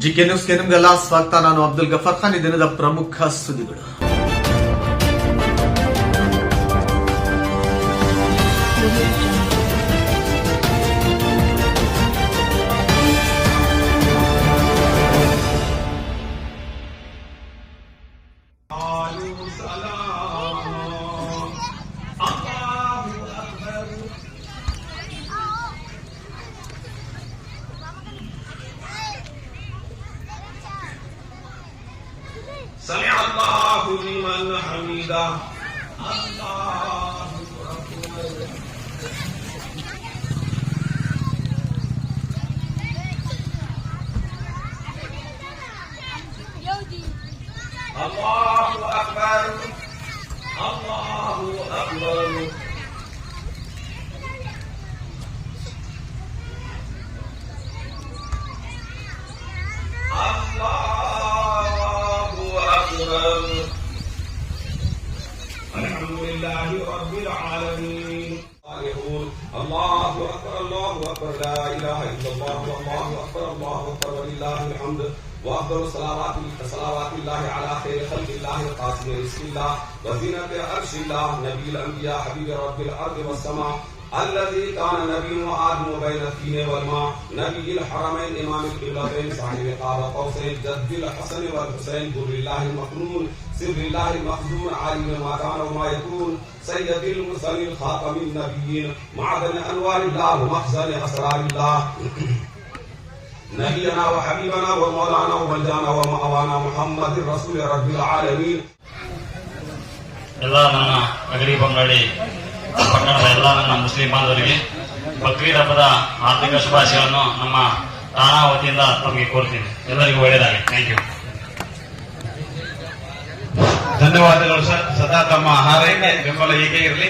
GK ನ್ಯೂಸ್ಗೆ ನಿಮಗೆಲ್ಲ ಸ್ವಾಗತ. ನಾನು ಅಬ್ದುಲ್ ಗಫರ್ ಖಾನ್. ಈ ದಿನದ ಪ್ರಮುಖ ಸುದ್ದಿಗಳು. سمع الله لمن حمده الله أكبر. الله أكبر الله أكبر. الحمد لله رب العالمين. الله أكبر الله أكبر لا إله إلا الله والله أكبر الله أكبر ولله الحمد. وأفضل صلوات الله على خير خلق الله قاسم رزق الله وزينة عرش الله نبي الأنبياء حبيب رب الأرض والسماء الذي كان نبي وآدم بين الطين والماء نبي الحرمين إمام القبلتين صاحب قاب قوسين جد الحسن والحسين در الله المكنون سر الله المخزون عالم ما كان وما يكون سيد المرسلين خاتم النبيين معدن أنوار الله ومخزن أسرار الله نبينا وحبيبنا ومولانا وملجانا ومأوانا محمد رسول رب العالمين. ಎಲ್ಲ ನನ್ನ ಅಗಡಿ ಬಂಗಾಳಿ ಪಟ್ಟಣದ ಎಲ್ಲ ನನ್ನ ಮುಸ್ಲಿಂ ಬಾಂಧವರಿಗೆ ಬಕ್ರೀದ್ ಹಬ್ಬದ ಆರ್ಥಿಕ ಶುಭಾಶಯಗಳನ್ನು ನಮ್ಮ ಠಾಣಾ ವತಿಯಿಂದ ತಮಗೆ ಕೋರ್ತೀನಿ. ಎಲ್ಲರಿಗೂ ಒಳ್ಳೆಯದಾಗಲಿ. Thank you. ಧನ್ಯವಾದಗಳು ಸರ್. ಸದಾ ತಮ್ಮ ಹಾರೈಕೆ ಬೆಂಬಲ ಹೀಗೆ ಇರಲಿ.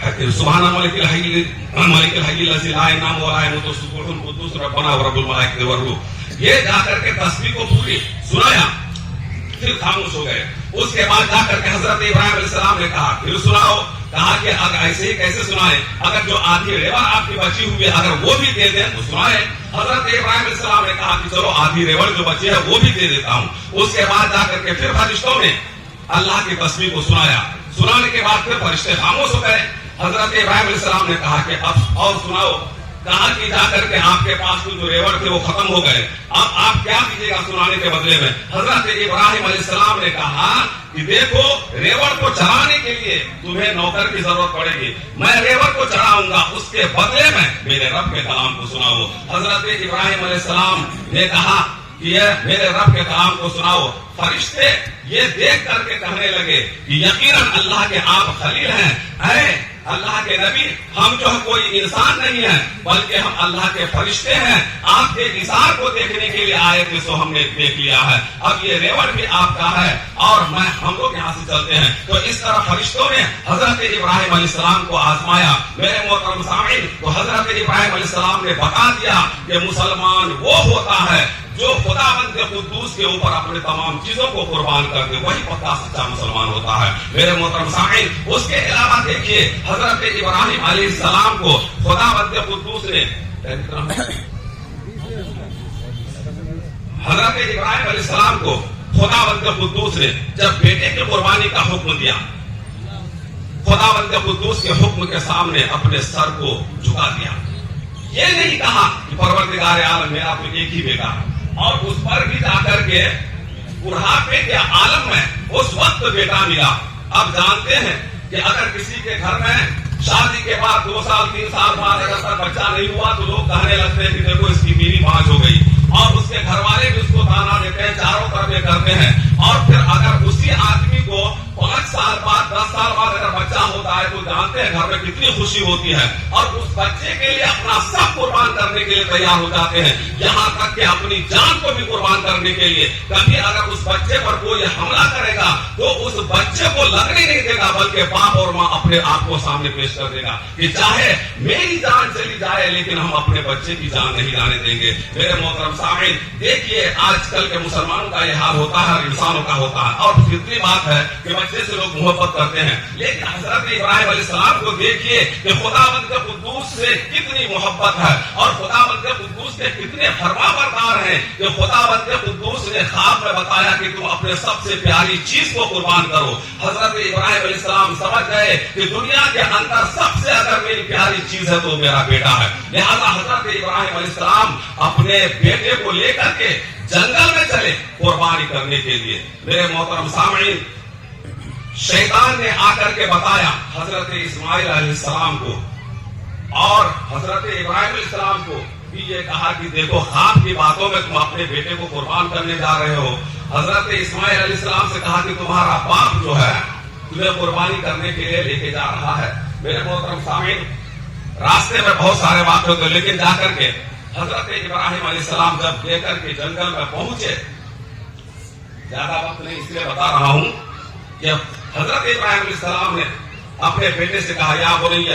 سبحان الملك الحي الذي لا ينام ولا يموت السبوح القدوس ربنا ورب الملائكة والروح. یہ جا کر کے تسبیح کو پوری سنایا، پھر خاموش ہو گئے. اس کے بعد جا کر کے حضرت ابراہیم علیہ السلام نے کہا پھر سناؤ. کہا کہ اگر ایسے ہی کیسے سنائے، اگر جو آدھی ریوڑ آپ کی بچی ہوئی ہے اگر وہ بھی دے دیں تو سنائے. حضرت ابراہیم علیہ السلام نے کہا کہ چلو آدھی ریوڑ جو بچی ہے وہ بھی دے دیتا ہوں. اس کے بعد جا کر کے پھر فرشتوں نے اللہ کی تسبیح کو سنایا. سنانے کے بعد پھر فرشتے خاموش ہو گئے. حضرت ابراہیم علیہ السلام نے کہا کہ اب اور سناؤ. کہا کہ جا کر کے آپ کے پاس جو ریوڑ تھے وہ ختم ہو گئے، اب آپ کیا دیجیے گا سنانے کے بدلے میں. حضرت ابراہیم علیہ السلام نے کہا کہ دیکھو ریوڑ کو چرانے کے لیے تمہیں نوکر کی ضرورت پڑے گی، میں ریوڑ کو چراؤں گا، اس کے بدلے میں میرے رب کے کلام کو سناؤ. حضرت ابراہیم علیہ السلام نے کہا کہ یہ میرے رب کے کلام کو سناؤ. فرشتے یہ دیکھ کر کے کہنے لگے کہ یقیناً اللہ کے آپ خلیل ہیں. اے اللہ کے نبی، ہم جو ہے کوئی انسان نہیں ہے بلکہ ہم اللہ کے فرشتے ہیں. آپ کے اظہار کو دیکھنے کے لیے آئے تھے سو ہم نے دیکھ لیا ہے. اب یہ ریوڑ بھی آپ کا ہے اور ہم لوگ یہاں سے چلتے ہیں. تو اس طرح فرشتوں نے حضرت ابراہیم علیہ السلام کو آزمایا. میرے محترم سامعین، تو حضرت ابراہیم علیہ السلام نے بتا دیا کہ مسلمان وہ ہوتا ہے جو خداوند قدوس کے اوپر اپنے تمام چیزوں کو قربان کر دے، وہی پکا سچا مسلمان ہوتا ہے. میرے محترم سامعین، اس کے علاوہ دیکھیے حضرت ابراہیم علیہ السلام کو خداوند قدوس نے حضرت ابراہیم علیہ السلام کو خداوند قدوس نے جب بیٹے کی قربانی کا حکم دیا، خداوند قدوس کے حکم کے سامنے اپنے سر کو جھکا دیا. یہ نہیں کہا کہ پروردگار عالم میرا تو ایک ہی بیٹا ہے، اور اس پر بھی جا کر کے بڑھاپے کے عالم میں اس وقت بیٹا ملا. اب جانتے ہیں کہ اگر کسی کے گھر میں شادی کے بعد 2 سال 3 سال بعد اگر تک بچہ نہیں ہوا تو لوگ کہنے لگتے ہیں کہ دیکھو اس کی بیوی باز ہو گئی، اور اس کے گھر والے بھی اس کو تانا دیتے ہیں، چاروں طرف یہ کرتے ہیں. اور پھر اگر اسی آدمی کو 5 سال بعد 10 سال بعد اگر بچہ ہوتا ہے تو جانتے ہیں گھر میں کتنی خوشی ہوتی ہے، اور اس بچے کے لیے اپنا سب قربان کرنے کے لیے تیار ہو جاتے ہیں، یہاں تک کہ اپنی جان کو بھی قربان کرنے کے لیے. کبھی اگر اس بچے پر کوئی حملہ کرے گا تو اس بچے کو لگنے نہیں دے گا بلکہ باپ اور ماں اپنے آپ کو سامنے پیش کر دے گا کہ چاہے میری جان چلی جائے لیکن ہم اپنے بچے کی جان نہیں جانے دیں گے. میرے محترم سامعین، دیکھیے آج کل کے مسلمانوں کا یہ حال ہوتا ہے اور انسانوں کا ہوتا ہے، اور فطری بات ہے کہ بچے سے لوگ محبت کرتے ہیں. لیکن حضرت ابراہیم علیہ السلام کو دیکھیے کہ خداوند قدوس سے کتنی محبت ہے اور خداوند قدوس کے کتنے فرما بردار ہیں کہ خداوند قدوس نے خواب میں بتایا کہ تم اپنے سب سے پیاری چیز کو قربان کرو. حضرت ابراہیم علیہ السلام سمجھ گئے کہ دنیا کے اندر سب سے اگر میری پیاری چیز ہے تو میرا بیٹا ہے. لہذا حضرت ابراہیم علیہ السلام اپنے بیٹے کو لے کر کے جنگل میں چلے قربانی کرنے کے لیے. میرے محترم سامعین، شیطان نے آ کر کے بتایا حضرت اسماعیل علیہ السلام کو اور حضرت ابراہیم علیہ السلام کو بھی یہ کہا کہ دیکھو خواب کی باتوں میں تم اپنے بیٹے کو قربان کرنے جا رہے ہو. حضرت اسماعیل علیہ السلام سے کہا کہ تمہارا باپ جو ہے تمہیں قربانی کرنے کے لیے لے کے جا رہا ہے. میرے محترم سامعین، راستے میں بہت سارے واقع ہوتے لیکن جا کر کے حضرت ابراہیم علیہ السلام جب لے کر کے جنگل میں پہنچے، زیادہ وقت نہیں اس لیے بتا رہا ہوں کہ حضرت ابراہیم علیہ السلام نے اپنے بیٹے سے کہا یا بنی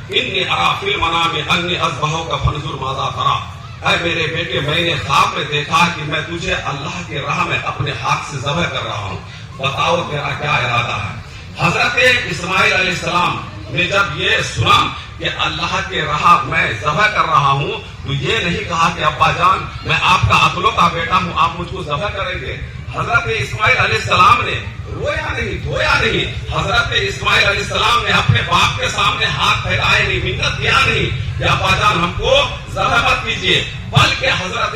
انی ارا فی المنام انی اذبحک فانظر ماذا ترى. اے میرے بیٹے، میں نے خواب میں دیکھا کہ میں تجھے اللہ کے راہ میں اپنے ہاتھ سے ذبح کر رہا ہوں، بتاؤ تیرا کیا ارادہ ہے. حضرت اسماعیل علیہ السلام نے جب یہ سنا کہ اللہ کے راہ میں ذبح کر رہا ہوں تو یہ نہیں کہا کہ ابا جان میں آپ کا اکلوتا بیٹا ہوں، آپ مجھ کو ذبح کریں گے. حضرت اسماعیل علیہ السلام نے رویا نہیں، دھویا نہیں. حضرت اسماعیل علیہ السلام نے اپنے باپ کے سامنے ہاتھ پھیلائے نہیں، منت کیا نہیں کہ ابا جان ہم کو ذبح مت کیجیے، بلکہ حضرت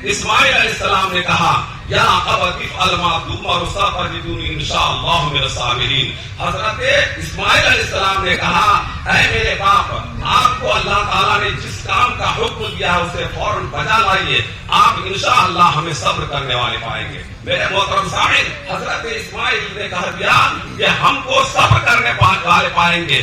اسماعیل علیہ السلام نے کہا یا ابت افعل ما تؤمر ستجدنی انشاءاللہ من الصابرین. حضرت اسماعیل علیہ السلام نے کہا اے میرے باپ، آپ کو اللہ تعالیٰ نے جس کام کا حکم دیا ہے اسے فوراً بجا لائیے، آپ انشاءاللہ ہمیں صبر کرنے والے پائیں گے. میرے محترم سامعین، حضرت اسماعیل نے کہا دیا کہ ہم کو صبر کرنے والے پائیں گے.